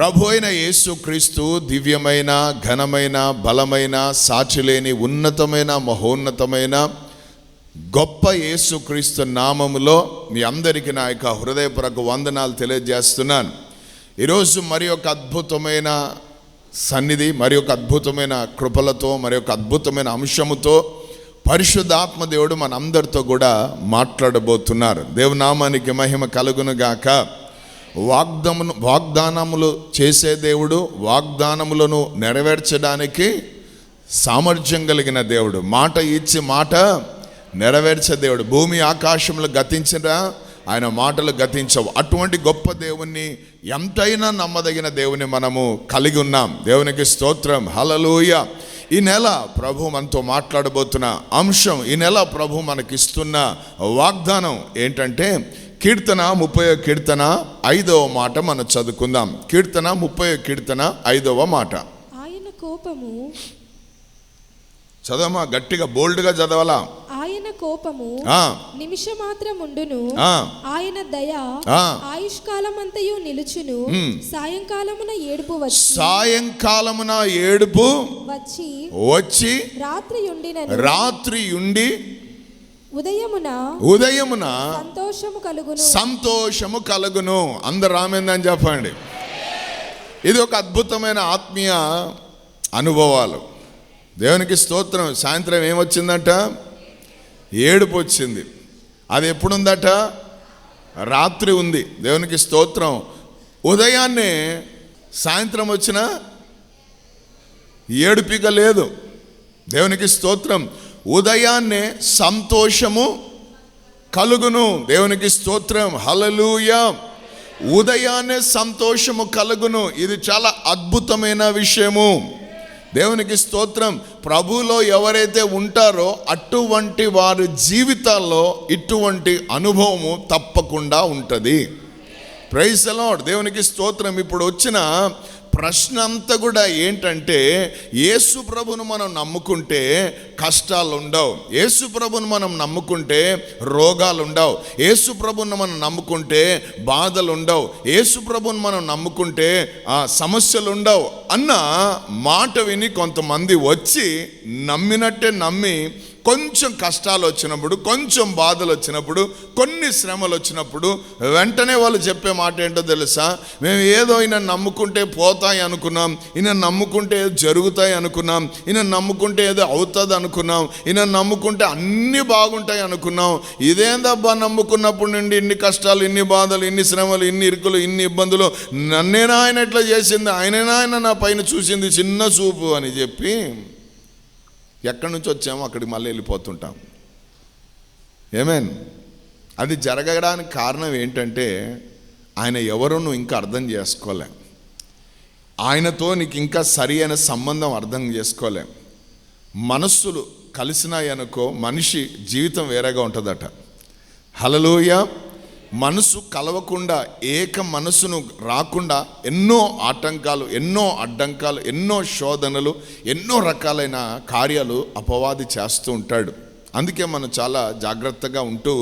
ప్రభు అయిన యేసుక్రీస్తు దివ్యమైన, ఘనమైన, బలమైన, సాటిలేని, ఉన్నతమైన, మహోన్నతమైన గొప్ప యేసుక్రీస్తు నామములో మీ అందరికీ నా యొక్క హృదయపూర్వక వందనాలు తెలియజేస్తున్నాను. ఈరోజు మరి ఒక అద్భుతమైన సన్నిధి, మరి ఒక అద్భుతమైన కృపలతో, మరి ఒక అద్భుతమైన అంశముతో పరిశుద్ధాత్మ దేవుడు మనందరితో కూడా మాట్లాడబోతున్నారు. దేవునామానికి మహిమ కలుగును గాక. వాగ్దానములు చేసే దేవుడు, వాగ్దానములను నెరవేర్చడానికి సామర్థ్యం కలిగిన దేవుడు, మాట ఇచ్చి మాట నెరవేర్చే దేవుడు. భూమి ఆకాశములు గతించినా ఆయన మాటలు గతించవు. అటువంటి గొప్ప దేవుణ్ణి, ఎంతైనా నమ్మదగిన దేవుని మనము కలిగి ఉన్నాం. దేవునికి స్తోత్రం, హల్లెలూయా. ఈ నెల ప్రభు మనతో మాట్లాడబోతున్న అంశం, ఈ నెల ప్రభు మనకిస్తున్న వాగ్దానం ఏంటంటే కీర్తన 30వ కీర్తన 5వ మాట మనం చదువుకుందాం. కీర్తన 30వ కీర్తన 5వ మాట. ఆయన కోపము, చదవమా, గట్టిగా బోల్డ్గా చదవాలా. ఆయన కోపము నిమిషమాత్రముండును, ఆయన దయ ఆయుష్కాలమంతయు నిలుచును. సాయంకాలమున ఏడుపు వచ్చి, సాయంకాలమున ఏడుపు వచ్చి రాత్రి ఉండి ఉదయమున సంతోషము కలుగును. అందరు రామేందని చెప్పండి. ఇది ఒక అద్భుతమైన ఆత్మీయ అనుభవాలు. దేవునికి స్తోత్రం. సాయంత్రం ఏమొచ్చిందట? ఏడుపు వచ్చింది. అది ఎప్పుడుందట? రాత్రి ఉంది. దేవునికి స్తోత్రం. ఉదయాన్నే సాయంత్రం వచ్చిన ఏడుపిక లేదు. దేవునికి స్తోత్రం. ఉదయాన్నే సంతోషము కలుగును. దేవునికి స్తోత్రం, హల్లెలూయా. ఉదయాన్నే సంతోషము కలుగును. ఇది చాలా అద్భుతమైన విషయము. దేవునికి స్తోత్రం. ప్రభువులో ఎవరైతే ఉంటారో అటువంటి వారి జీవితాల్లో ఇటువంటి అనుభవము తప్పకుండా ఉంటుంది. Praise the Lord. దేవునికి స్తోత్రం. ఇప్పుడు వచ్చిన ప్రశ్న అంతా కూడా ఏంటంటే, యేసు ప్రభును మనం నమ్ముకుంటే కష్టాలు ఉండవు, యేసు ప్రభును మనం నమ్ముకుంటే రోగాలు ఉండవు, యేసు ప్రభును మనం నమ్ముకుంటే బాధలు ఉండవు, యేసు ప్రభును మనం నమ్ముకుంటే సమస్యలు ఉండవు అన్న మాట విని కొంతమంది వచ్చి నమ్మినట్టే నమ్మి కొంచెం కష్టాలు వచ్చినప్పుడు, కొంచెం బాధలు వచ్చినప్పుడు, కొన్ని శ్రమలు వచ్చినప్పుడు వెంటనే వాళ్ళు చెప్పే మాట ఏంటో తెలుసా? మేము ఏదో ఈయన నమ్ముకుంటే పోతాయి అనుకున్నాం, ఈయన నమ్ముకుంటే ఏదో జరుగుతాయి అనుకున్నాం, ఈయన నమ్ముకుంటే ఏదో అవుతుంది అనుకున్నాం, ఈయన నమ్ముకుంటే అన్నీ బాగుంటాయి అనుకున్నాం. ఇదేందబ్బా నమ్ముకున్నప్పుడు నుండి ఇన్ని కష్టాలు, ఇన్ని బాధలు, ఇన్ని శ్రమలు, ఇన్ని ఇరుకులు, ఇన్ని ఇబ్బందులు, నన్నేనా ఆయన ఎట్లా చేసింది, ఆయనైనా ఆయన నా పైన చూసింది చిన్న చూపు అని చెప్పి ఎక్కడి నుంచి వచ్చామో అక్కడికి మళ్ళీ వెళ్ళిపోతుంటాం. ఏమేన్? అది జరగడానికి కారణం ఏంటంటే ఆయన ఎవరో నువ్వు ఇంకా అర్థం చేసుకోలే, ఆయనతో నీకు ఇంకా సరి అయిన సంబంధం అర్థం చేసుకోలే. మనస్సులు కలిసినాయి అనుకో, మనిషి జీవితం వేరేగా ఉంటుందట. హల్లెలూయా. మనసు కలవకుండా, ఏక మనసును రాకుండా ఎన్నో ఆటంకాలు, ఎన్నో అడ్డంకాలు, ఎన్నో శోధనలు, ఎన్నో రకాలైన కార్యాలు అపవాది చేస్తూ ఉంటాడు. అందుకే మనం చాలా జాగ్రత్తగా ఉంటూ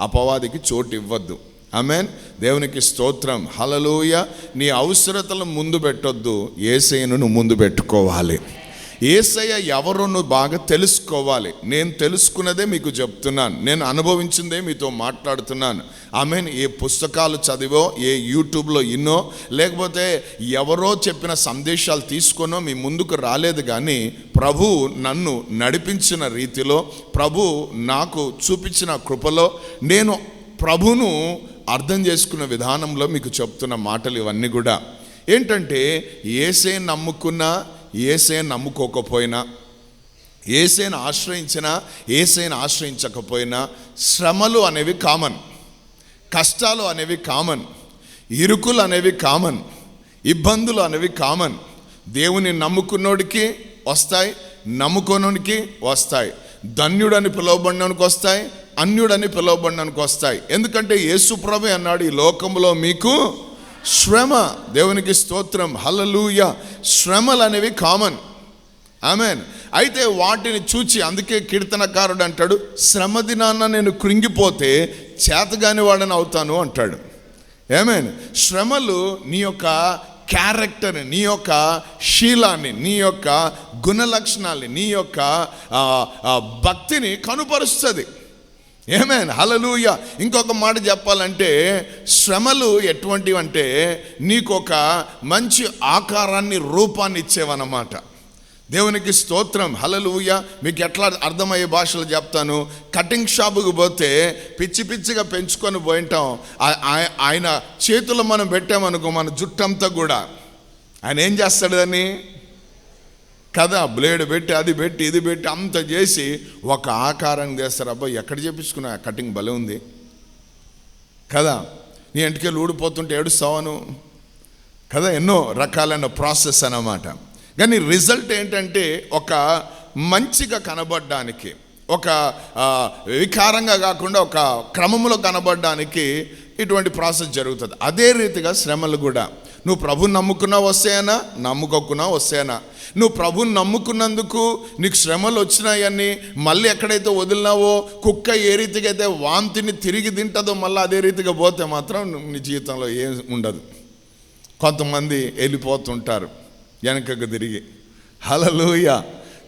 అపవాదికి చోటు ఇవ్వద్దు. ఆమేన్. దేవునికి స్తోత్రం, హల్లెలూయా. నీ అవసరతలను ముందు పెట్టొద్దు, యేసయ్యను నువ్వు ముందు పెట్టుకోవాలి. యేసయ్య ఎవరో నువ్వు బాగా తెలుసుకోవాలి. నేను తెలుసుకున్నదే మీకు చెప్తున్నాను, నేను అనుభవించిందే మీతో మాట్లాడుతున్నాను. ఆమేన్. ఏ పుస్తకాలు చదివో, ఏ యూట్యూబ్లో ఇన్నో, లేకపోతే ఎవరో చెప్పిన సందేశాలు తీసుకొనో మీ ముందుకు రాలేదు. కానీ ప్రభు నన్ను నడిపించిన రీతిలో, ప్రభు నాకు చూపించిన కృపలో, నేను ప్రభును అర్థం చేసుకున్న విధానంలో మీకు చెప్తున్న మాటలు ఇవన్నీ కూడా ఏంటంటే, యేసయ్యను నమ్ముకున్నా, యేసయ్యను నమ్ముకోకపోయినా, యేసయ్యను ఆశ్రయించినా, యేసయ్యను ఆశ్రయించకపోయినా శ్రమలు అనేవి కామన్, కష్టాలు అనేవి కామన్, ఇరుకులు అనేవి కామన్, ఇబ్బందులు అనేవి కామన్. దేవుని నమ్ముకున్నోడికి వస్తాయి, నమ్ముకోనోడికి వస్తాయి. ధన్యుడని పిలువబడినోనికి వస్తాయి, అన్యుడని పిలువబడినోనికి వస్తాయి. ఎందుకంటే యేసు ప్రభువే అన్నాడు, ఈ లోకంలో మీకు శ్రమ. దేవునికి స్తోత్రం, హల్లెలూయా. శ్రమలు అనేవి కామన్. ఆమేన్. అయితే వాటిని చూచి, అందుకే కీర్తనకారుడు అంటాడు, శ్రమ దినాన నేను కృంగిపోతే చేతగాని వాడని అవుతాను అంటాడు. ఆమేన్. శ్రమలు నీ యొక్క క్యారెక్టర్ని, నీ యొక్క శీలాన్ని, నీ యొక్క గుణలక్షణాన్ని, నీ యొక్క భక్తిని కనుపరుస్తుంది. ఆమేన్, హల్లెలూయా. ఇంకొక మాట చెప్పాలంటే శ్రమలు ఎటువంటివి అంటే నీకు ఒక మంచి ఆకారాన్ని, రూపాన్ని ఇచ్చేవన్నమాట. దేవునికి స్తోత్రం, హల్లెలూయా. మీకు ఎట్లా అర్థమయ్యే భాషలో చెప్తాను. కటింగ్ షాపుకి పోతే పిచ్చి పిచ్చిగా పెంచుకొని పోయింటాం. ఆయన చేతులు మనం పెట్టామనుకో, మన జుట్టంతా కూడా ఆయన ఏం చేస్తాడు దాన్ని కదా, బ్లేడ్ పెట్టి అది పెట్టి ఇది పెట్టి అంత చేసి ఒక ఆకారం చేస్తారు. అబ్బా ఎక్కడ చేపించుకున్నా కటింగ్ భలే ఉంది కదా, నీ ఇంటికెళ్ళి ఊడిపోతుంటే ఏడుస్తావను కదా, ఎన్నో రకాలైన ప్రాసెస్ అన్నమాట. కానీ రిజల్ట్ ఏంటంటే ఒక మంచిగా కనబడడానికి, ఒక వికారంగా కాకుండా ఒక క్రమంలో కనబడడానికి ఇటువంటి ప్రాసెస్ జరుగుతుంది. అదే రీతిగా శ్రమలు కూడా. నువ్వు ప్రభుని నమ్ముకున్నా వస్తాయనా, నమ్ముకోకున్నా వస్తాయనా, నువ్వు ప్రభుని నమ్ముకున్నందుకు నీకు శ్రమలు వచ్చినాయని మళ్ళీ ఎక్కడైతే వదిలినావో, కుక్క ఏ రీతిగా అయితే వాంతిని తిరిగి తింటుందో మళ్ళీ అదే రీతిగా పోతే మాత్రం నీ జీవితంలో ఏం ఉండదు. కొంతమంది వెళ్ళిపోతుంటారు వెనకకు తిరిగి. హల్లెలూయా,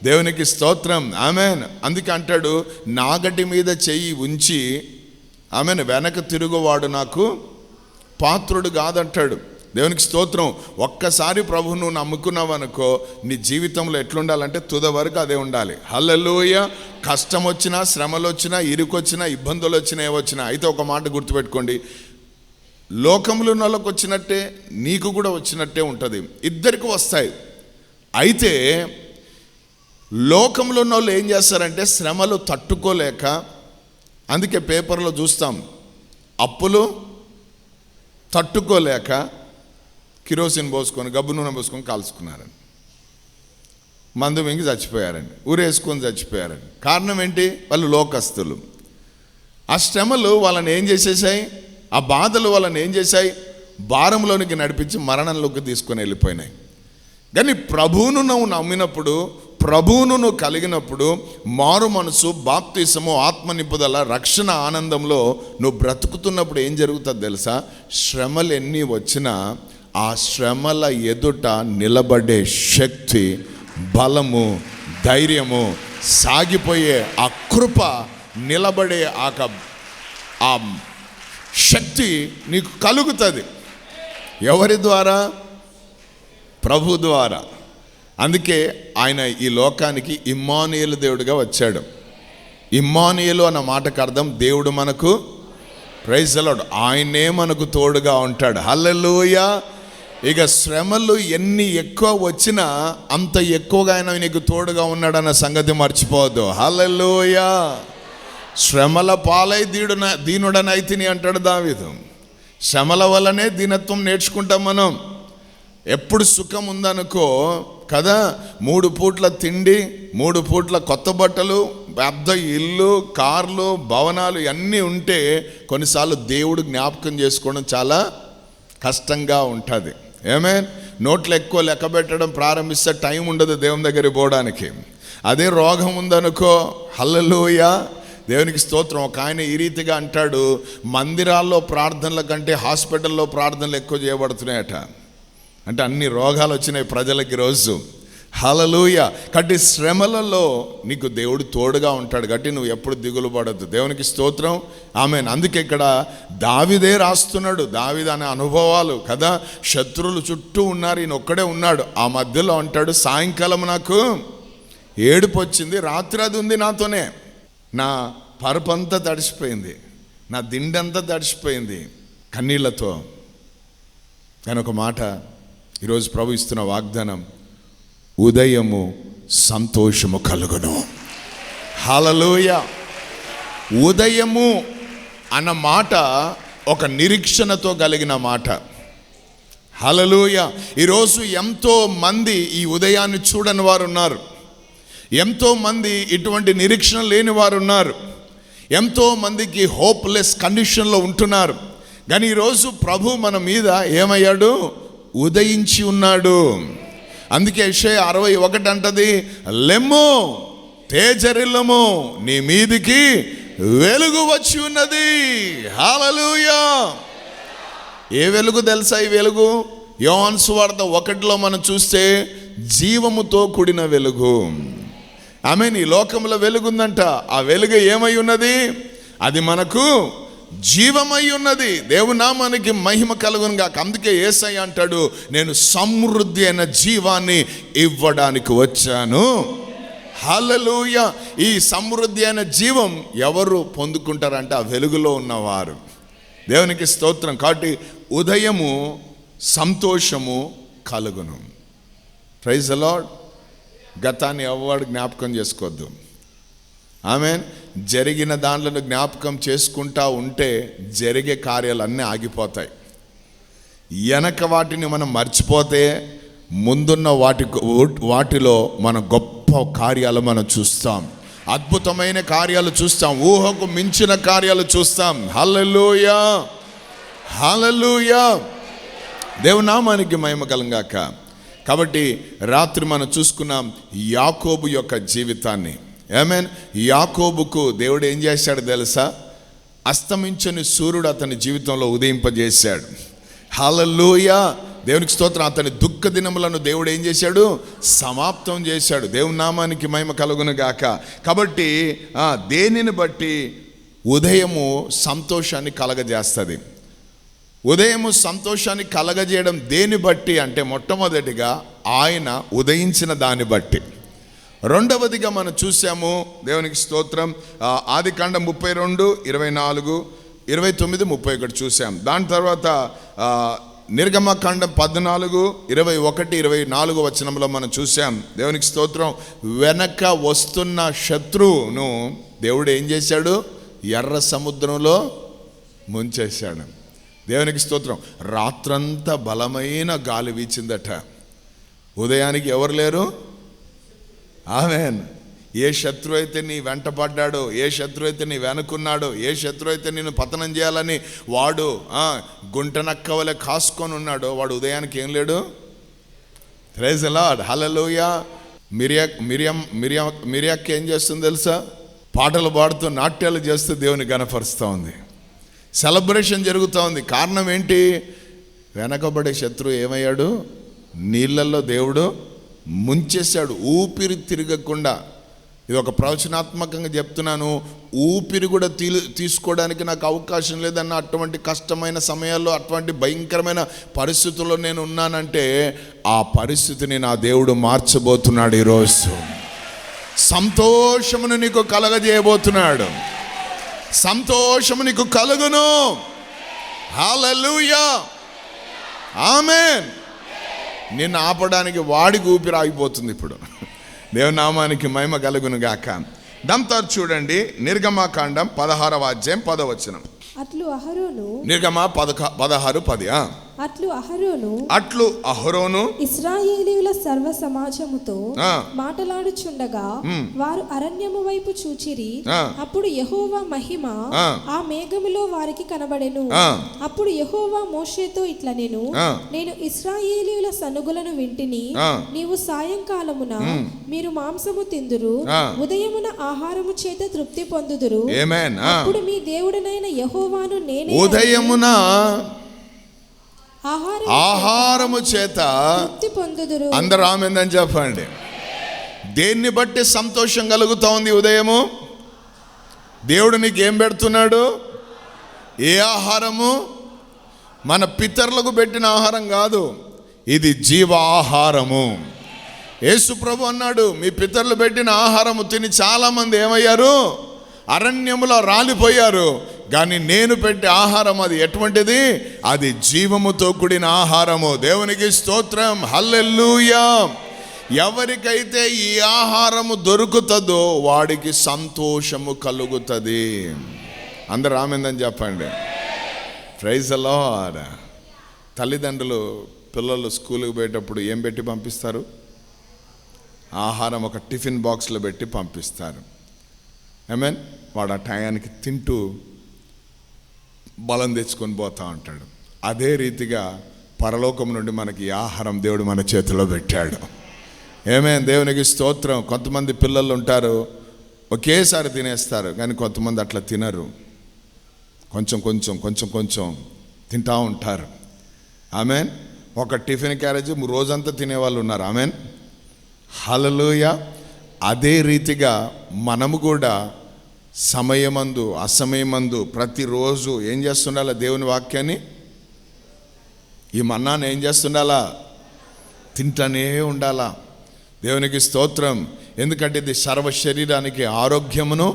దేవునికి స్తోత్రం, ఆమేన్. అందుకే అంటాడు, నాగటి మీద చెయ్యి ఉంచి ఆమెను వెనక తిరుగువాడు నాకు పాత్రుడు కాదంటాడు. దేవునికి స్తోత్రం. ఒక్కసారి ప్రభువు నువ్వు నమ్ముకున్నావు అనుకో, నీ జీవితంలో ఎట్లుండాలంటే తుద వరకు అదే ఉండాలి. హల్లెలూయా. కష్టం వచ్చినా, శ్రమలు వచ్చినా, ఇరుకొచ్చినా, ఇబ్బందులు వచ్చినా, ఏవచ్చినా. అయితే ఒక మాట గుర్తుపెట్టుకోండి, లోకంలో ఉన్న వాళ్ళకి వచ్చినట్టే నీకు కూడా వచ్చినట్టే ఉంటుంది, ఇద్దరికి వస్తాయి. అయితే లోకంలో ఉన్న వాళ్ళు ఏం చేస్తారంటే శ్రమలు తట్టుకోలేక, అందుకే పేపర్లో చూస్తాం, అప్పులు తట్టుకోలేక కిరోసిన్ పోసుకొని, గబ్బు నూనె పోసుకొని కాల్చుకున్నారని, మందు మింగి చచ్చిపోయారండి, ఊరేసుకొని చచ్చిపోయారండి. కారణం ఏంటి? వాళ్ళు లోకస్తులు. ఆ శ్రమలు వాళ్ళని ఏం చేసేసాయి, ఆ బాధలు వాళ్ళని ఏం చేశాయి, భారంలోనికి నడిపించి మరణంలోకి తీసుకొని వెళ్ళిపోయినాయి. కానీ ప్రభువును నువ్వు నమ్మినప్పుడు, ప్రభువును నువ్వు కలిగినప్పుడు, మారు మనసు, బాప్తిసము, ఆత్మ నింపుదల, రక్షణ ఆనందంలో నువ్వు బ్రతుకుతున్నప్పుడు ఏం జరుగుతుంది తెలుసా? శ్రమలు ఎన్ని వచ్చినా ఆ శ్రమల ఎదుట నిలబడే శక్తి, బలము, ధైర్యము, సాగిపోయే ఆ కృప, నిలబడే ఆ శక్తి నీకు కలుగుతుంది. ఎవరి ద్వారా? ప్రభు ద్వారా. అందుకే ఆయన ఈ లోకానికి ఇమ్మానుయేలు దేవుడిగా వచ్చాడు. ఇమ్మానుయేలు అన్న మాటకు అర్థం దేవుడు మనకు, ప్రైజ్ ది లార్డ్, ఆయనే మనకు తోడుగా ఉంటాడు. హల్లెలూయా. ఇక శ్రమలు ఎన్ని ఎక్కువ వచ్చినా అంత ఎక్కువగా ఆయన నీకు తోడుగా ఉన్నాడన్న సంగతి మర్చిపోవద్దు. హల్లెలూయా. శ్రమల పాలై దీనుడనైతిని అంటాడు దావీదు. శ్రమల వల్లనే దీనత్వం నేర్చుకుంటాం మనం. ఎప్పుడు సుఖం ఉందనుకో కదా, 3 పూట్ల తిండి, 3 పూట్ల కొత్త బట్టలు, పెద్ద ఇల్లు, కార్లు, భవనాలు అన్నీ ఉంటే కొన్నిసార్లు దేవుడు జ్ఞాపకం చేసుకోవడం చాలా కష్టంగా ఉంటుంది. ఆమేన్. నోట్లు ఎక్కువ లెక్క పెట్టడం ప్రారంభిస్తే టైం ఉండదు దేవుని దగ్గరికి పోవడానికి. అదే రోగం ఉందనుకో, హల్లెలూయా, దేవునికి స్తోత్రం. ఒక ఆయన ఈ రీతిగా అంటాడు, మందిరాల్లో ప్రార్థనల కంటే హాస్పిటల్లో ప్రార్థనలు ఎక్కువ చేయబడుతున్నాయట. అంటే అన్ని రోగాలు వచ్చినాయి ప్రజలకి రోజు. హల్లెలూయా. కాబట్టి శ్రమలలో నీకు దేవుడు తోడుగా ఉంటాడు. కాబట్టి నువ్వు ఎప్పుడు దిగులు పడద్దు. దేవునికి స్తోత్రం, ఆమేన్. అందుకే ఇక్కడ దావీదే రాస్తున్నాడు. దావీదు అనే అనుభవాలు కదా, శత్రువులు చుట్టూ ఉన్నారు, ఈయన ఒక్కడే ఉన్నాడు. ఆ మధ్యలో అంటాడు, సాయంకాలం నాకు ఏడుపు వచ్చింది, రాత్రి అది ఉంది నాతోనే, నా పరుపంతా తడిసిపోయింది, నా దిండంతా తడిసిపోయింది కన్నీళ్లతో. కానీ ఒక మాట, ఈరోజు ప్రభు ఇస్తున్న వాగ్దానం, ఉదయము సంతోషము కలుగును. హల్లెలూయా. ఉదయము అన్న మాట ఒక నిరీక్షణతో కలిగిన మాట. హల్లెలూయా. ఈరోజు ఎంతో మంది ఈ ఉదయాన్ని చూడని వారు ఉన్నారు, ఎంతో మంది ఇటువంటి నిరీక్షణ లేని వారు ఉన్నారు, ఎంతో మందికి హోప్లెస్ కండిషన్లో ఉంటున్నారు. కానీ ఈరోజు ప్రభు మన మీద ఏమయ్యాడు? ఉదయించి ఉన్నాడు. అందుకే యెషయా 61 అంటది, లెమ్ము తేజరిల్లము, నీ మీదికి వెలుగు వచ్చి ఉన్నది. హల్లెలూయా. ఏ వెలుగు తెలుసా? ఈ వెలుగు యోహాను సువార్త 1లో మనం చూస్తే జీవముతో కూడిన వెలుగు. ఆమేన్. ఈ లోకంలో వెలుగుందంట. ఆ వెలుగు ఏమై ఉన్నది? అది మనకు జీవమై ఉన్నది. దేవుని నామానికి మహిమ కలుగును గాక. అందుకే యేసయ్య అంటాడు, నేను సమృద్ధి అయిన జీవాన్ని ఇవ్వడానికి వచ్చాను. హల్లెలూయా. ఈ సమృద్ధి అయిన జీవం ఎవరు పొందుకుంటారంటే ఆ వెలుగులో ఉన్నవారు. దేవునికి స్తోత్రం. కాబట్టి ఉదయము సంతోషము కలుగును. Praise the Lord. గతాన్ని ఎవరు జ్ఞాపకం చేసుకోవద్దు. ఆమేన్. జరిగిన దాంట్లో జ్ఞాపకం చేసుకుంటా ఉంటే జరిగే కార్యాలన్నీ ఆగిపోతాయి. వెనక వాటిని మనం మర్చిపోతే ముందున్న వాటిలో మన గొప్ప కార్యాలు మనం చూస్తాం. అద్భుతమైన కార్యాలు చూస్తాం. ఊహకు మించిన కార్యాలు చూస్తాం. హల్లెలూయా, హల్లెలూయా. దేవుని నామానికి మహిమ కలుగాక. కాబట్టి రాత్రి మనం చూసుకున్నాం యాకోబు యొక్క జీవితాన్ని. ఆమేన్. యాకోబుకు దేవుడు ఏం చేశాడు తెలుసా? అస్తమించని సూర్యుడు అతని జీవితంలో ఉదయింపజేశాడు. హల్లెలూయా. దేవునికి స్తోత్రం. అతని దుఃఖ దినములను దేవుడు ఏం చేశాడు? సమాప్తం చేశాడు. దేవుని నామానికి మహిమ కలుగును గాక. కాబట్టి దేనిని బట్టి ఉదయము సంతోషాన్ని కలగజేస్తుంది. ఉదయము సంతోషాన్ని కలగజేయడం దేని బట్టి అంటే మొట్టమొదటిగా ఆయన ఉదయించిన దాన్ని బట్టి. రెండవదిగా మనం చూసాము, దేవునికి స్తోత్రం, ఆదికాండం 32, 24, 29, 31 చూసాం. దాని తర్వాత నిర్గమకాండం 14, 21, 24 వచనంలో మనం చూసాం. దేవునికి స్తోత్రం. వెనక వస్తున్న శత్రువును దేవుడు ఏం చేశాడు? ఎర్ర సముద్రంలో ముంచేశాడు. దేవునికి స్తోత్రం. రాత్రంతా బలమైన గాలి వీచిందట. ఉదయానికి ఎవరు లేరు? ఆమేన్. ఏ శత్రువు అయితే నీ వెంట పడ్డాడో, ఏ శత్రువు అయితే నీ వెనుకున్నాడో, ఏ శత్రువు అయితే నేను పతనం చేయాలని వాడు గుంటనక్క వలె కాసుకొని ఉన్నాడో, వాడు ఉదయానికి ఏం లేడు. Praise the lord. హల్లెలూయా. మిరియాకి ఏం చేస్తుంది తెలుసా? పాటలు పాడుతూ నాట్యాలు చేస్తూ దేవుని గణపరుస్తూ ఉంది. సెలబ్రేషన్ జరుగుతూ ఉంది. కారణం ఏంటి? వెనకబడే శత్రువు ఏమయ్యాడు? నీళ్ళల్లో దేవుడు ముంచేశాడు. ఊపిరి తిరగకుండా. ఇది ఒక ప్రవచనాత్మకంగా చెప్తున్నాను. ఊపిరి కూడా తీసుకోవడానికి నాకు అవకాశం లేదన్న అటువంటి కష్టమైన సమయాల్లో, అటువంటి భయంకరమైన పరిస్థితుల్లో నేను ఉన్నానంటే ఆ పరిస్థితిని నా దేవుడు మార్చబోతున్నాడు. ఈరోజు సంతోషమును నీకు కలగజేయబోతున్నాడు. సంతోషము నీకు కలుగును. హల్లెలూయా, ఆమేన్. నిన్ను ఆపడానికి వాడికి ఊపిరి ఆగిపోతుంది ఇప్పుడు. దేవుని నామానికి మహిమ కలుగును గాక. దాంతో చూడండి నిర్గమకాండం 16వ అధ్యాయం 10వ వచనం. అట్లు అహరోను, నిర్గమ 16:10. అట్లు అహరోను ఇశ్రాయేలీయుల సర్వ సమాజముతో మాటలాడుచుండగా వారు అరణ్యము వైపు చూచిరి. అప్పుడు యెహోవా మహిమ ఆ మేఘములో వారికి కనబడెను. అప్పుడు యెహోవా మోషేతో ఇట్లనెను, నేను ఇశ్రాయేలీయుల సనుగులను వింటిని. నీవు సాయంకాలమున మీరు మాంసము తిందురు, ఉదయమున ఆహారము చేత తృప్తి పొందుదురు. అప్పుడు మీ దేవుడనైన యెహోవాను నేనే ఉదయమున ఆహారము చేత తృప్తి పొందుదురు. అందరూ ఆమేన్ అని చెప్పండి. దేన్ని బట్టి సంతోషం కలుగుతోంది? ఉదయము దేవుడు నీకు ఏం పెడుతున్నాడు? ఏ ఆహారము? మన పితరులకు పెట్టిన ఆహారం కాదు, ఇది జీవ ఆహారము. యేసు ప్రభు అన్నాడు, మీ పితరులు పెట్టిన ఆహారము తిని చాలా మంది ఏమయ్యారు? అరణ్యములో రాలిపోయారు. కానీ నేను పెట్టే ఆహారం అది ఎటువంటిది? అది జీవముతో కూడిన ఆహారము. దేవునికి స్తోత్రం. హల్లెలూయా. ఎవరికైతే ఈ ఆహారము దొరుకుతుందో వాడికి సంతోషము కలుగుతుంది. అందరూ ఆమేన్ చెప్పండి. Praise the Lord. తల్లిదండ్రులు పిల్లలు స్కూల్కి పోయేటప్పుడు ఏం పెట్టి పంపిస్తారు? ఆహారం ఒక టిఫిన్ బాక్స్లో పెట్టి పంపిస్తారు. ఆమేన్. వాడు ఆ టయానికి తింటూ బలం తెచ్చుకొని పోతా ఉంటాడు. అదే రీతిగా పరలోకం నుండి మనకి ఆహారం దేవుడు మన చేతిలో పెట్టాడు. ఆమేన్. దేవునికి స్తోత్రం. కొంతమంది పిల్లలు ఉంటారు ఒకేసారి తినేస్తారు, కానీ కొంతమంది అట్లా తినరు. కొంచెం కొంచెం తింటూ ఉంటారు. ఆమేన్. ఒక టిఫిన్ క్యారేజ్ రోజంతా తినేవాళ్ళు ఉన్నారు. ఆమెన్, హల్లెలూయా. అదే రీతిగా మనము కూడా సమయమందు అసమయమందు ప్రతిరోజు ఏం చేస్తుండాలా? దేవుని వాక్యాన్ని, ఈ మన్నాను ఏం చేస్తుండాలా? తింటూనే ఉండాలా. దేవునికి స్తోత్రం. ఎందుకంటే ఇది సర్వ శరీరానికి ఆరోగ్యమును,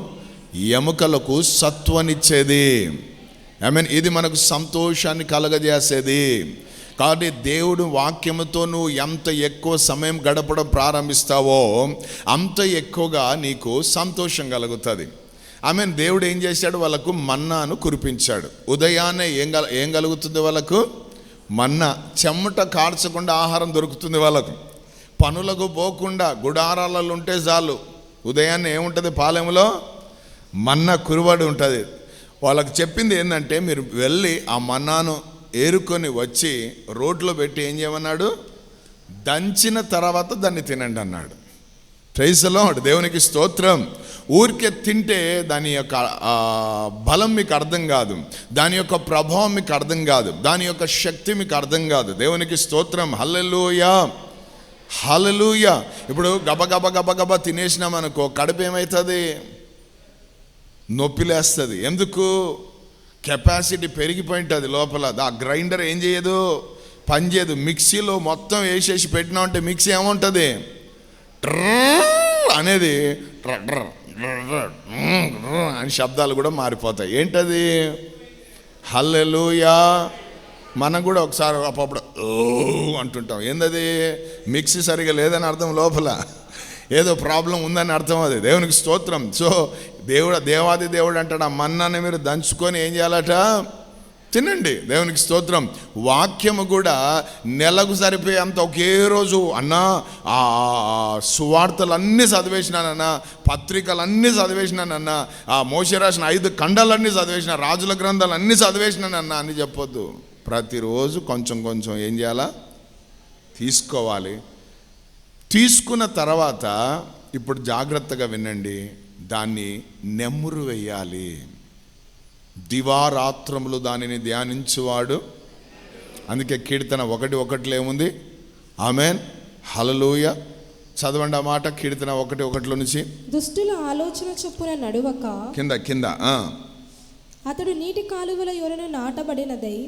ఎముకలకు సత్వనిచ్చేది. ఐ మీన్ ఇది మనకు సంతోషాన్ని కలగజేసేది. కాబట్టి దేవుడు వాక్యముతో నువ్వు ఎంత ఎక్కువ సమయం గడపడం ప్రారంభిస్తావో అంత ఎక్కువగా నీకు సంతోషం కలుగుతుంది. ఐ మీన్ దేవుడు ఏం చేశాడు? వాళ్ళకు మన్నాను కురిపించాడు. ఉదయాన్నే ఏం కలుగుతుంది వాళ్ళకు? మన్నా. చెమట కార్చకుండా ఆహారం దొరుకుతుంది వాళ్ళకు. పనులకు పోకుండా గుడారాలలో ఉంటే చాలు, ఉదయాన్నే ఏముంటుంది? పాలెంలో మన్నా కురువడి ఉంటుంది. వాళ్ళకు చెప్పింది ఏంటంటే, మీరు వెళ్ళి ఆ మన్నాను ఏరుకొని వచ్చి రోడ్లో పెట్టి ఏం చేయమన్నాడు? దంచిన తర్వాత దాన్ని తినండి అన్నాడు. Praise the Lord. దేవునికి స్తోత్రం. ఊరికే తింటే దాని యొక్క బలం మీకు అర్థం కాదు, దాని యొక్క ప్రభావం మీకు అర్థం కాదు, దాని యొక్క శక్తి మీకు అర్థం కాదు. దేవునికి స్తోత్రం. హల్లెలూయా, హల్లెలూయా. ఇప్పుడు గబగబ తినేసినామనుకో, కడుపు ఏమవుతుంది? నొప్పిలేస్తుంది. ఎందుకు? కెపాసిటీ పెరిగిపోయింటుంది లోపల. ఆ గ్రైండర్ ఏం చేయదు? పని చేయదు. మిక్సీలో మొత్తం వేసేసి పెట్టినామంటే మిక్సీ ఏముంటుంది? అనేది అని శబ్దాలు కూడా మారిపోతాయి. ఏంటది? హల్లెలూయా. మనం కూడా ఒకసారి అప్పుడు అంటుంటాం. ఏందది? మిక్సీ సరిగా లేదని అర్థం, లోపల ఏదో ప్రాబ్లం ఉందని అర్థం. అది దేవునికి స్తోత్రం. సో దేవాది దేవుడు అంటాడు, ఆ మన్నాన్ని మీరు దంచుకొని ఏం చేయాలట? తినండి. దేవునికి స్తోత్రం. వాక్యము కూడా నెలకు సరిపోయేంత ఒకే రోజు అన్నా ఆ సువార్తలు అన్నీ చదివేసినానన్నా, పత్రికలన్నీ చదివేసినానన్నా, ఆ మోషే రాసిన 5 ఖండాలన్నీ చదివేసిన, రాజుల గ్రంథాలు అన్నీ చదివేసినానన్నా అని చెప్పొద్దు. ప్రతిరోజు కొంచెం కొంచెం ఏం చేయాలా? తీసుకోవాలి. తీసుకున్న తర్వాత ఇప్పుడు జాగ్రత్తగా వినండి, దాన్ని నెమ్మురు వేయాలి. దివారాత్రములు దానిని ధ్యానించువాడు. అందుకే కీర్తన 1:1 ఏముంది? ఆమెన్, హల్లెలూయా. చదవండి ఆ మాట. కీర్తన 1:1 నుంచి. దుష్టుల ఆలోచన చొప్పున నడువక కింద అతడు నీటి కాలువల యొరను నాటబడినదై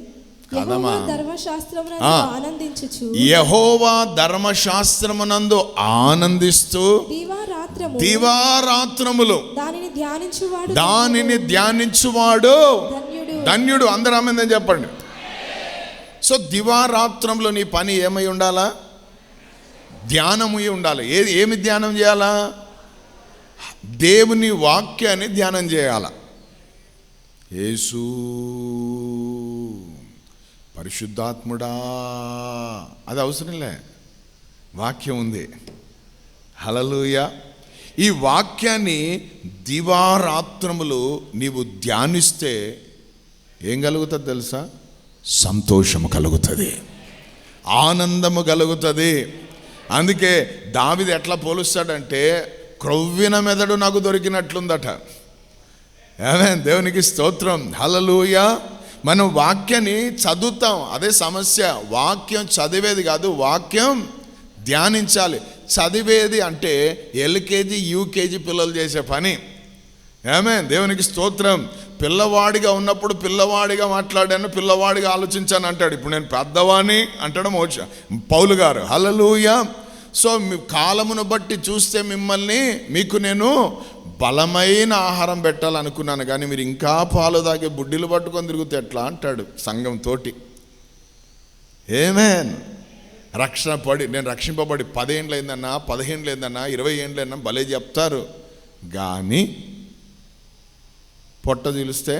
యెహోవా ధర్మశాస్త్రమునందు ఆనందిస్తూ దివారాత్రములు దానిని ధ్యానించువాడు ధన్యుడు. అందరూ ఆమేన్ చెప్పండి. సో దివారాత్రంలో నీ పని ఏమై ఉండాలా? ధ్యానము ఉండాలి. ఏమి ధ్యానం చేయాలా? దేవుని వాక్యాన్ని ధ్యానం చేయాల. యేసు పరిశుద్ధాత్ముడా అది అవసరంలే, వాక్యం ఉంది. హల్లెలూయా. ఈ వాక్యాన్ని దివారాత్రములు నీవు ధ్యానిస్తే ఏం కలుగుతుంది తెలుసా? సంతోషము కలుగుతుంది, ఆనందము కలుగుతుంది. అందుకే దావీదు ఎట్లా పోలుస్తాడంటే, క్రొవ్విన మెదడు నాకు దొరికినట్లుందట. ఆమేన్, దేవునికి స్తోత్రం. హల్లెలూయా. మనం వాక్యాన్ని చదువుతాం, అదే సమస్య. వాక్యం చదివేది కాదు, వాక్యం ధ్యానించాలి. చదివేది అంటే ఎల్కేజీ యూకేజీ పిల్లలు చేసే పని. ఆమేన్, దేవునికి స్తోత్రం. పిల్లవాడిగా ఉన్నప్పుడు పిల్లవాడిగా మాట్లాడాను, పిల్లవాడిగా ఆలోచించాను అంటాడు. ఇప్పుడు నేను పెద్దవాడిని అంటాడు పౌలు గారు. హల్లెలూయా. సో మీ కాలమును బట్టి చూస్తే మీకు నేను బలమైన ఆహారం పెట్టాలనుకున్నాను, కానీ మీరు ఇంకా పాలు తాగే బుడ్డిలు పట్టుకొని తిరుగుతే ఎట్లా అంటాడు సంఘంతోటి. ఆమేన్. నేను రక్షింపబడి 10 ఏండ్లు అయిందన్నా, 15 ఏందన్నా, 20 ఏండ్లు అన్నా భలే చెప్తారు, కానీ పొట్ట తీలిస్తే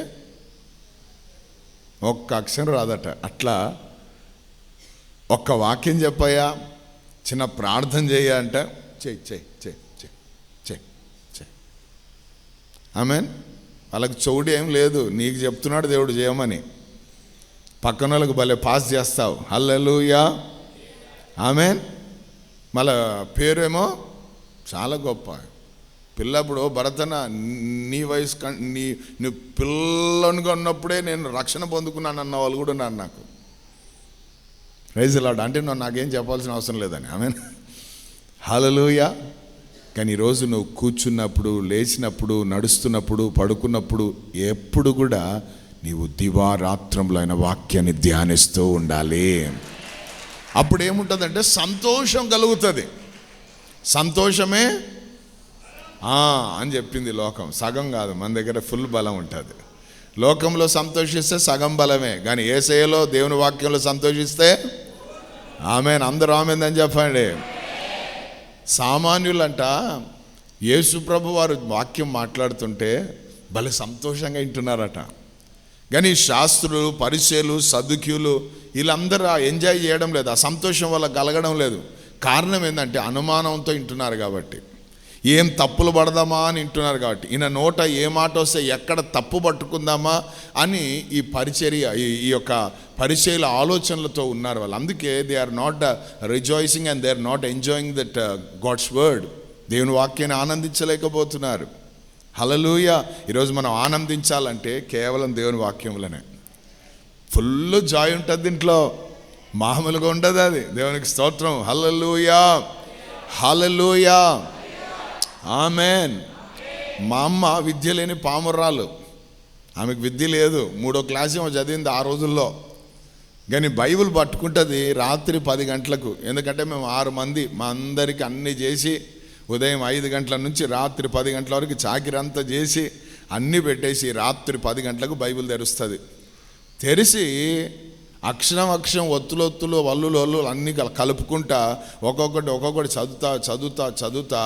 ఒక్క అక్షరం రాదట. అట్లా ఒక్క వాక్యం చెప్పయ్యా, చిన్న ప్రార్థన చేయ అంటే చెయ్యి. ఆమేన్. వాళ్ళకి చౌడి ఏం లేదు, నీకు చెప్తున్నాడు దేవుడు చేయమని. పక్కన వాళ్ళకి భలే పాస్ చేస్తావు. హల్లెలూయా. ఆమేన్. మళ్ళా పేరేమో చాలా గొప్ప. పిల్లప్పుడు భరతన నీ వయసు నువ్వు పిల్లనుగా ఉన్నప్పుడే నేను రక్షణ పొందుకున్నాను అన్న వాళ్ళు కూడా ఉన్నారు నాకు. Praise Lord. అంటే నువ్వు నాకేం చెప్పాల్సిన అవసరం లేదని. ఆమేన్. హల్లెలూయా. కానీ ఈరోజు నువ్వు కూర్చున్నప్పుడు, లేచినప్పుడు, నడుస్తున్నప్పుడు, పడుకున్నప్పుడు ఎప్పుడు కూడా నీవు దివారాత్రంలో అయిన వాక్యాన్ని ధ్యానిస్తూ ఉండాలి. అప్పుడు ఏముంటుందంటే సంతోషం కలుగుతుంది. సంతోషమే అని చెప్పింది లోకం. సగం కాదు, మన దగ్గర ఫుల్ బలం ఉంటుంది. లోకంలో సంతోషిస్తే సగం బలమే, కానీ యేసయ్యలో దేవుని వాక్యంలో సంతోషిస్తే ఆమేన్. అందరూ ఆమేన్ అని చెప్పండి. సామాన్యులంట యేసు ప్రభు వారు వాక్యం మాట్లాడుతుంటే భలే సంతోషంగా వింటున్నారట. కానీ శాస్త్రులు, పరిసయ్యులు, సదుక్యులు వీళ్ళందరూ ఎంజాయ్ చేయడం లేదు, ఆ సంతోషం వల్ల కలగడం లేదు. కారణం ఏంటంటే అనుమానంతో వింటున్నారు కాబట్టి, ఏం తప్పులు పడదామా అని వింటున్నారు కాబట్టి, ఈయన నోట ఏ మాట వస్తే ఎక్కడ తప్పు పట్టుకుందామా అని ఈ పరిచర్య, ఈ యొక్క పరిచర్యల ఆలోచనలతో ఉన్నారు వాళ్ళు. అందుకే they are not rejoicing and they are not enjoying that God's word. దేవుని వాక్యాన్ని ఆనందించలేకపోతున్నారు. హల్లెలూయా. ఈరోజు మనం ఆనందించాలంటే కేవలం దేవుని వాక్యంలోనే. ఫుల్ జాయ్ ఉంటుంది దీంట్లో, మామూలుగా ఉండదు అది. దేవునికి స్తోత్రం. హల్లెలూయా, హల్లెలూయా, ఆమేన్. మా అమ్మ విద్య లేని పామురాలు, ఆమెకు విద్య లేదు, 3వ క్లాస్ ఏమో చదివింది ఆ రోజుల్లో. కానీ బైబిల్ పట్టుకుంటుంది రాత్రి 10 గంటలకు. ఎందుకంటే మేము 6 మంది, మా అందరికీ అన్నీ చేసి ఉదయం 5 గంటల నుంచి రాత్రి 10 గంటల వరకు చాకిరంతా చేసి అన్నీ పెట్టేసి రాత్రి 10 గంటలకు బైబిల్ తెరుస్తుంది. తెరిచి అక్షరం ఒత్తులు వల్లులు అన్నీ కలుపుకుంటా ఒక్కొక్కటి చదువుతా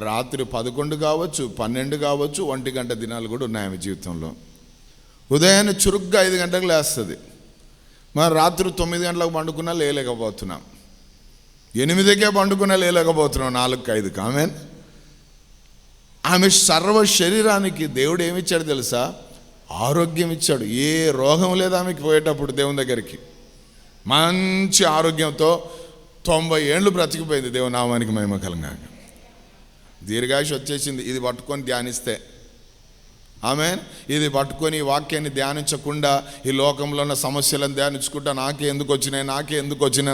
రాత్రి 11 కావచ్చు, 12 కావచ్చు, 1 గంట దినాలు కూడా ఉన్నాయి ఆమె జీవితంలో. ఉదయాన్నే చురుగ్గా 5 గంటలకు లేస్తుంది. మరి రాత్రి 9 గంటలకు పండుకున్నా లేలేకపోతున్నాం, 8కే పండుకున్నా లేలేకపోతున్నాం, 4-5. ఆమేన్. ఆమె సర్వ శరీరానికి దేవుడు ఏమిచ్చాడు తెలుసా? ఆరోగ్యం ఇచ్చాడు. ఏ రోగం లేదు ఆమెకి పోయేటప్పుడు దేవుని దగ్గరికి. మంచి ఆరోగ్యంతో 90 ఏళ్ళు బ్రతికిపోయింది. దేవుని నామానికి మహిమ కలుగాక. దీర్ఘాయుష్ వచ్చేసింది. ఇది పట్టుకొని ధ్యానిస్తే, ఆమేన్. ఇది పట్టుకొని ఈ వాక్యాన్ని ధ్యానించకుండా ఈ లోకంలో ఉన్న సమస్యలను ధ్యానించుకుంటా నాకే ఎందుకు వచ్చినాయి,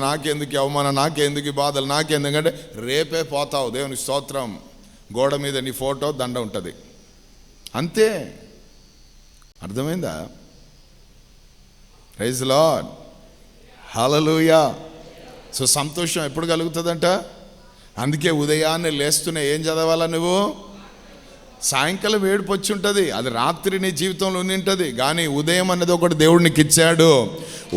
నాకెందుకు అవమానం, నాకెందుకు ఈ బాధలు, నాకెందుకంటే రేపే పోతావు. దేవుని స్తోత్రం. గోడ మీద నీ ఫోటో, దండ ఉంటుంది, అంతే. అర్థమైందా? ప్రైజ్ లార్డ్, హల్లెలూయా. సో సంతోషం ఎప్పుడు కలుగుతుందంట? అందుకే ఉదయాన్నే లేస్తూనే ఏం చదవాలా నువ్వు? సాయంకాలం ఏడుపు వచ్చి ఉంటుంది, అది రాత్రి నీ జీవితంలో ఉంటుంది. కానీ ఉదయం అనేది ఒకటి దేవుడు నీకు ఇచ్చాడు.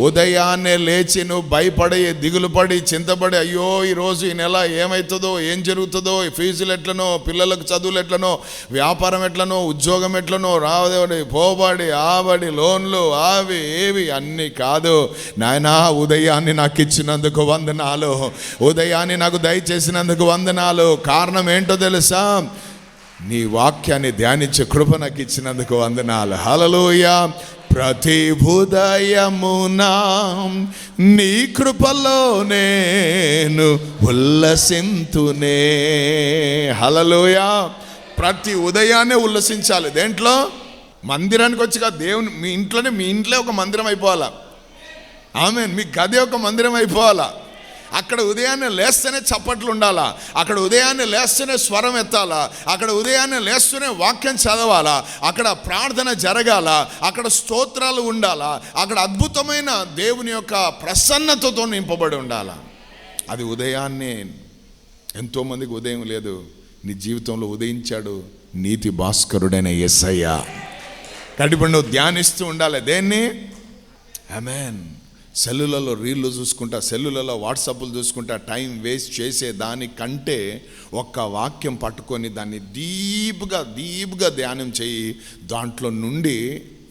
ఉదయాన్నే లేచి నువ్వు భయపడి, దిగులు పడి, చింతపడి, అయ్యో ఈరోజు ఈ నెల ఏమవుతుందో, ఏం జరుగుతుందో, ఫీజులు ఎట్లనో, పిల్లలకు చదువులు ఎట్లనో, వ్యాపారం ఎట్లనో, ఉద్యోగం ఎట్లనో, రావడి పోబడి ఆబడి లోన్లు అవి ఏవి అన్నీ కాదు. నాయనా ఉదయాన్ని నాకు ఇచ్చినందుకు వందనాలు, ఉదయాన్ని నాకు దయచేసినందుకు వందనాలు. కారణం ఏంటో తెలుసా? నీ వాక్యాన్ని ధ్యానించే కృప నాకు ఇచ్చినందుకు వందనాలు. హల్లెలూయా. ప్రతి ఉదయమున నీ కృపలో నేను ఉల్లసింతునే. హల్లెలూయా. ప్రతి ఉదయాన్నే ఉల్లసించాలి. దేంట్లో? మందిరానికి వచ్చి కాదు, దేవుని మీ ఇంట్లో ఒక మందిరం అయిపోవాలా. ఆమేన్. మీ గది ఒక మందిరం అయిపోవాలా. అక్కడ ఉదయాన్నే లేస్తేనే చప్పట్లు ఉండాలా, అక్కడ ఉదయాన్నే లేస్తేనే స్వరం ఎత్తాలా, అక్కడ ఉదయాన్నే లేస్తూనే వాక్యం చదవాలా, అక్కడ ప్రార్థన జరగాల, అక్కడ స్తోత్రాలు ఉండాలా, అక్కడ అద్భుతమైన దేవుని యొక్క ప్రసన్నతతో నింపబడి ఉండాలా. అది ఉదయాన్నే. ఎంతోమందికి ఉదయం లేదు. నీ జీవితంలో ఉదయించాడు నీతి భాస్కరుడైన యేసయ్య. కాబట్టి నువ్వు ధ్యానిస్తూ ఉండాలి. దేన్ని? ఆమేన్. సెల్లులలో రీళ్ళు చూసుకుంటా, సెల్లులలో వాట్సాప్లు చూసుకుంటా టైం వేస్ట్ చేసే దానికంటే ఒక్క వాక్యం పట్టుకొని దాన్ని డీప్గా ధ్యానం చేయి. దాంట్లో నుండి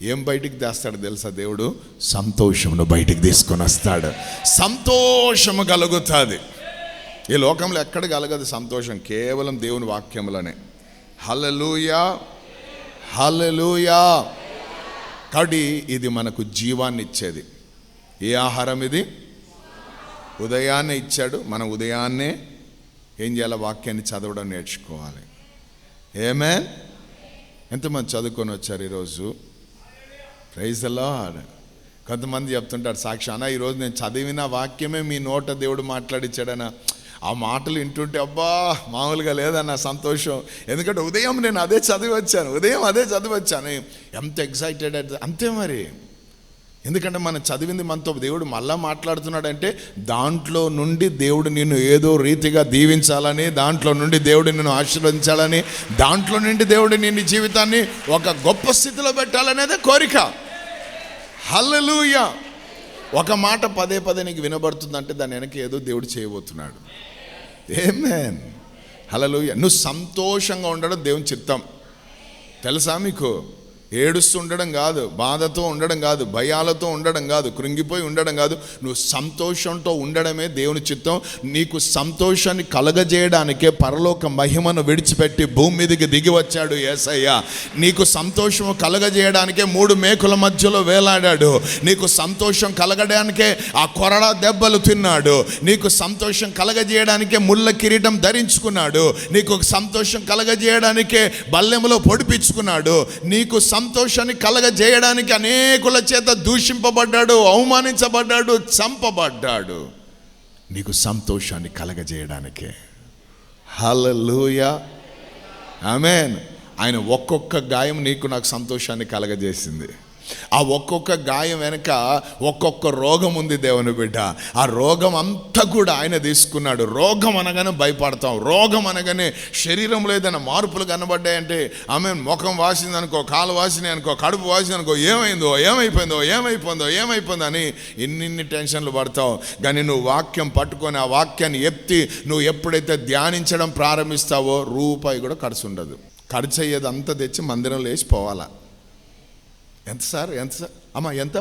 ఏం బయటికి తెస్తాడు తెలుసా? దేవుడు సంతోషమును బయటికి తీసుకొని వస్తాడు. సంతోషము కలుగుతుంది. ఈ లోకంలో ఎక్కడ కలగదు సంతోషం, కేవలం దేవుని వాక్యములనే. హల్లెలూయా, హల్లెలూయా. కాబట్టి ఇది మనకు జీవాన్ని ఇచ్చేది. ఏ ఆహారం ఇది? ఉదయాన్నే ఇచ్చాడు. మనం ఉదయాన్నే ఏం చేయాలి? వాక్యాన్ని చదవడం నేర్చుకోవాలి. ఆమేన్. ఎంతమంది చదువుకొని వచ్చారు ఈరోజు? Praise the Lord. కొంతమంది చెప్తుంటారు సాక్షి, అన్న ఈరోజు నేను చదివిన వాక్యమే మీ నోట దేవుడు మాట్లాడిచ్చాడన్న. ఆ మాటలు వింటుంటే అబ్బా మామూలుగా లేదన్న సంతోషం. ఎందుకంటే ఉదయం నేను అదే చదివి వచ్చాను. ఎంత ఎక్సైటెడ్ అంతే మరి. ఎందుకంటే మనం చదివింది మనతో దేవుడు మళ్ళా మాట్లాడుతున్నాడంటే దాంట్లో నుండి దేవుడు నిన్ను ఏదో రీతిగా దీవించాలని, దాంట్లో నుండి దేవుడు నిన్ను ఆశీర్వదించాలని, దాంట్లో నుండి దేవుడు నిన్ను జీవితాన్ని ఒక గొప్ప స్థితిలో పెట్టాలనేదే కోరిక. హల్లెలూయా. ఒక మాట పదే పదే నీకు వినబడుతుందంటే దాని వెనక ఏదో దేవుడు చేయబోతున్నాడు. ఆమేన్. హల్లెలూయా. నువ్వు సంతోషంగా ఉండడం దేవుని చిత్తం. తెలుసా మీకు? ఏడుస్తూ ఉండడం కాదు, బాధతో ఉండడం కాదు, భయాలతో ఉండడం కాదు, కృంగిపోయి ఉండడం కాదు. నువ్వు సంతోషంతో ఉండడమే దేవుని చిత్తం. నీకు సంతోషాన్ని కలగజేయడానికే పరలోక మహిమను విడిచిపెట్టి భూమి మీదకి దిగి వచ్చాడు యేసయ్య. నీకు సంతోషం కలగజేయడానికే 3 మేకుల మధ్యలో వేలాడాడు. నీకు సంతోషం కలగడానికే ఆ కొరడా దెబ్బలు తిన్నాడు. నీకు సంతోషం కలగజేయడానికే ముళ్ళ కిరీటం ధరించుకున్నాడు. నీకు సంతోషం కలగజేయడానికే బల్లెములో పొడిపించుకున్నాడు. నీకు సంతోషాన్ని కలగజేయడానికి అనేకుల చేత దూషింపబడ్డాడు, అవమానించబడ్డాడు, చంపబడ్డాడు. నీకు సంతోషాన్ని కలగజేయడానికే. హల్లెలూయా. ఆమేన్. ఆయన ఒక్కొక్క గాయం నీకు నాకు సంతోషాన్ని కలగజేసింది. ఆ ఒక్కొక్క గాయం వెనక ఒక్కొక్క రోగం ఉంది దేవుని బిడ్డ. ఆ రోగం అంతా కూడా ఆయన తీసుకున్నాడు. రోగం అనగానే భయపడతాం. రోగం అనగానే శరీరంలో ఏదైనా మార్పులు కనబడ్డాయంటే ఆమె ముఖం వాసింది అనుకో, కాలు వాసినాయి అనుకో, కడుపు వాసింది అనుకో, ఏమైపోయిందో అని ఇన్ని టెన్షన్లు పడతావు. కానీ నువ్వు వాక్యం పట్టుకొని ఆ వాక్యాన్ని ఎత్తి నువ్వు ఎప్పుడైతే ధ్యానించడం ప్రారంభిస్తావో రూపాయి కూడా ఖర్చు ఉండదు. ఖర్చు అయ్యేది అంతా తెచ్చి మందిరంలో వేసి పోవాలా. ఎంత సార్ అమ్మ ఎంత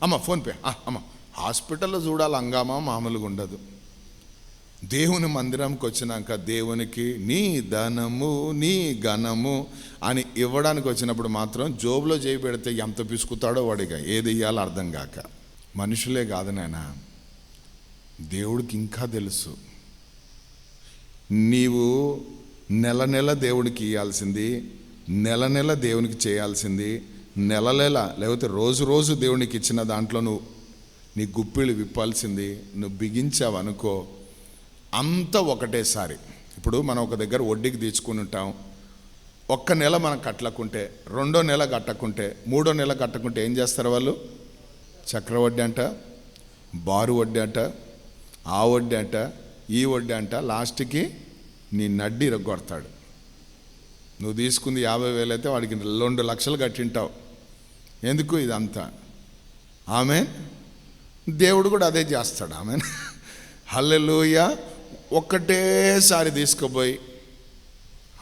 అమ్మ ఫోన్పే అమ్మ. హాస్పిటల్లో చూడాలి హంగామా మామూలుగా ఉండదు. దేవుని మందిరంకి వచ్చినాక దేవునికి నీ ధనము నీ ఘనము అని ఇవ్వడానికి వచ్చినప్పుడు మాత్రం జోబులో చేయి పెడితే ఎంత పిసుకుతాడో వాడిగా ఏది ఇవ్వాలో అర్థం కాక. మనుషులే కాదు నాయనా, దేవుడికి ఇంకా తెలుసు. నీవు నెల దేవుడికి ఇవ్వాల్సింది, నెల దేవునికి చేయాల్సింది, నెల లేకపోతే రోజు దేవునికి ఇచ్చిన దాంట్లో నువ్వు నీ గుప్పిళ్ళు విప్పాల్సింది నువ్వు బిగించావు అనుకో, అంతా ఒకటేసారి. ఇప్పుడు మనం ఒక దగ్గర వడ్డీకి తీసుకుని ఉంటాం. ఒక్క నెల మనం కట్టకుంటే, 2వ నెల కట్టకుంటే, 3వ నెల కట్టకుంటే ఏం చేస్తారు వాళ్ళు? చక్రవడ్డీ అంట, బారు వడ్డీ అంట, ఆ వడ్డీ అంట, ఈ వడ్డీ అంట, లాస్ట్కి నీ నడ్డి ఇరగొడతాడు. నువ్వు తీసుకుంది 50,000 అయితే వాడికి 2 లక్షలు కట్టింటావు. ఎందుకు ఇదంతా? ఆమేన్. దేవుడు కూడా అదే చేస్తాడు. ఆమేన్. హల్లెలూయా. ఒకటేసారి తీసుకుపోయి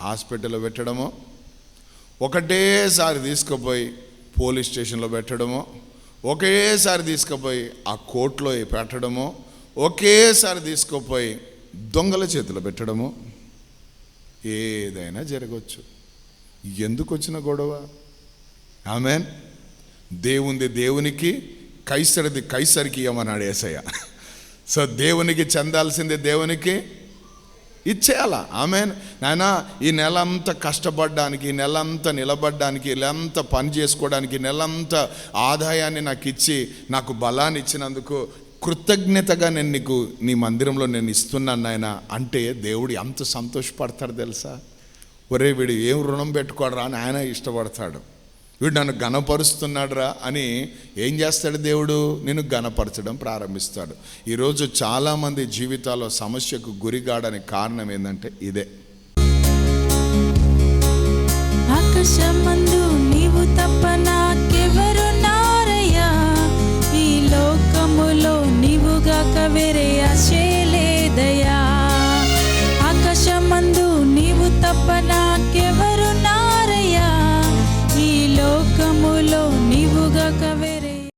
హాస్పిటల్లో పెట్టడమో, ఒకటేసారి తీసుకుపోయి పోలీస్ స్టేషన్లో పెట్టడమో, ఒకేసారి తీసుకుపోయి ఆ కోర్టులో పెట్టడమో, ఒకేసారి తీసుకుపోయి దొంగల చేతిలో పెట్టడమో, ఏదైనా జరగవచ్చు. ఎందుకు వచ్చిన గొడవ? ఆమేన్. దేవుంది దేవునికి, కైసరిది కైసరికి ఇవ్వమన్నాడు యేసయ్య. సో దేవునికి చెందాల్సింది దేవునికి ఇచ్చేయాలా. ఆమేన్. నాయనా ఈ నెలంతా కష్టపడడానికి, ఈ నెలంతా నిలబడడానికి, ఈ నెలంతా పని చేసుకోవడానికి, ఈ నెలంతా ఆదాయాన్ని నాకు ఇచ్చి నాకు బలాన్ని ఇచ్చినందుకు కృతజ్ఞతగా నేను నీకు నీ మందిరంలో నేను ఇస్తున్నాను నాయన అంటే దేవుడు ఎంత సంతోషపడతాడు తెలుసా? ఒరే వీడు ఏం రుణం పెట్టుకోడరా అని ఆయన ఇష్టపడతాడు. వీడు నన్ను ఘనపరుస్తున్నాడు రా అని ఏం చేస్తాడు దేవుడు? నేను ఘనపరచడం ప్రారంభిస్తాడు. ఈరోజు చాలామంది జీవితాల్లో సమస్యకు గురికాడానికి కారణం ఏంటంటే ఇదే. ఆకాశమందు నీవు తప్ప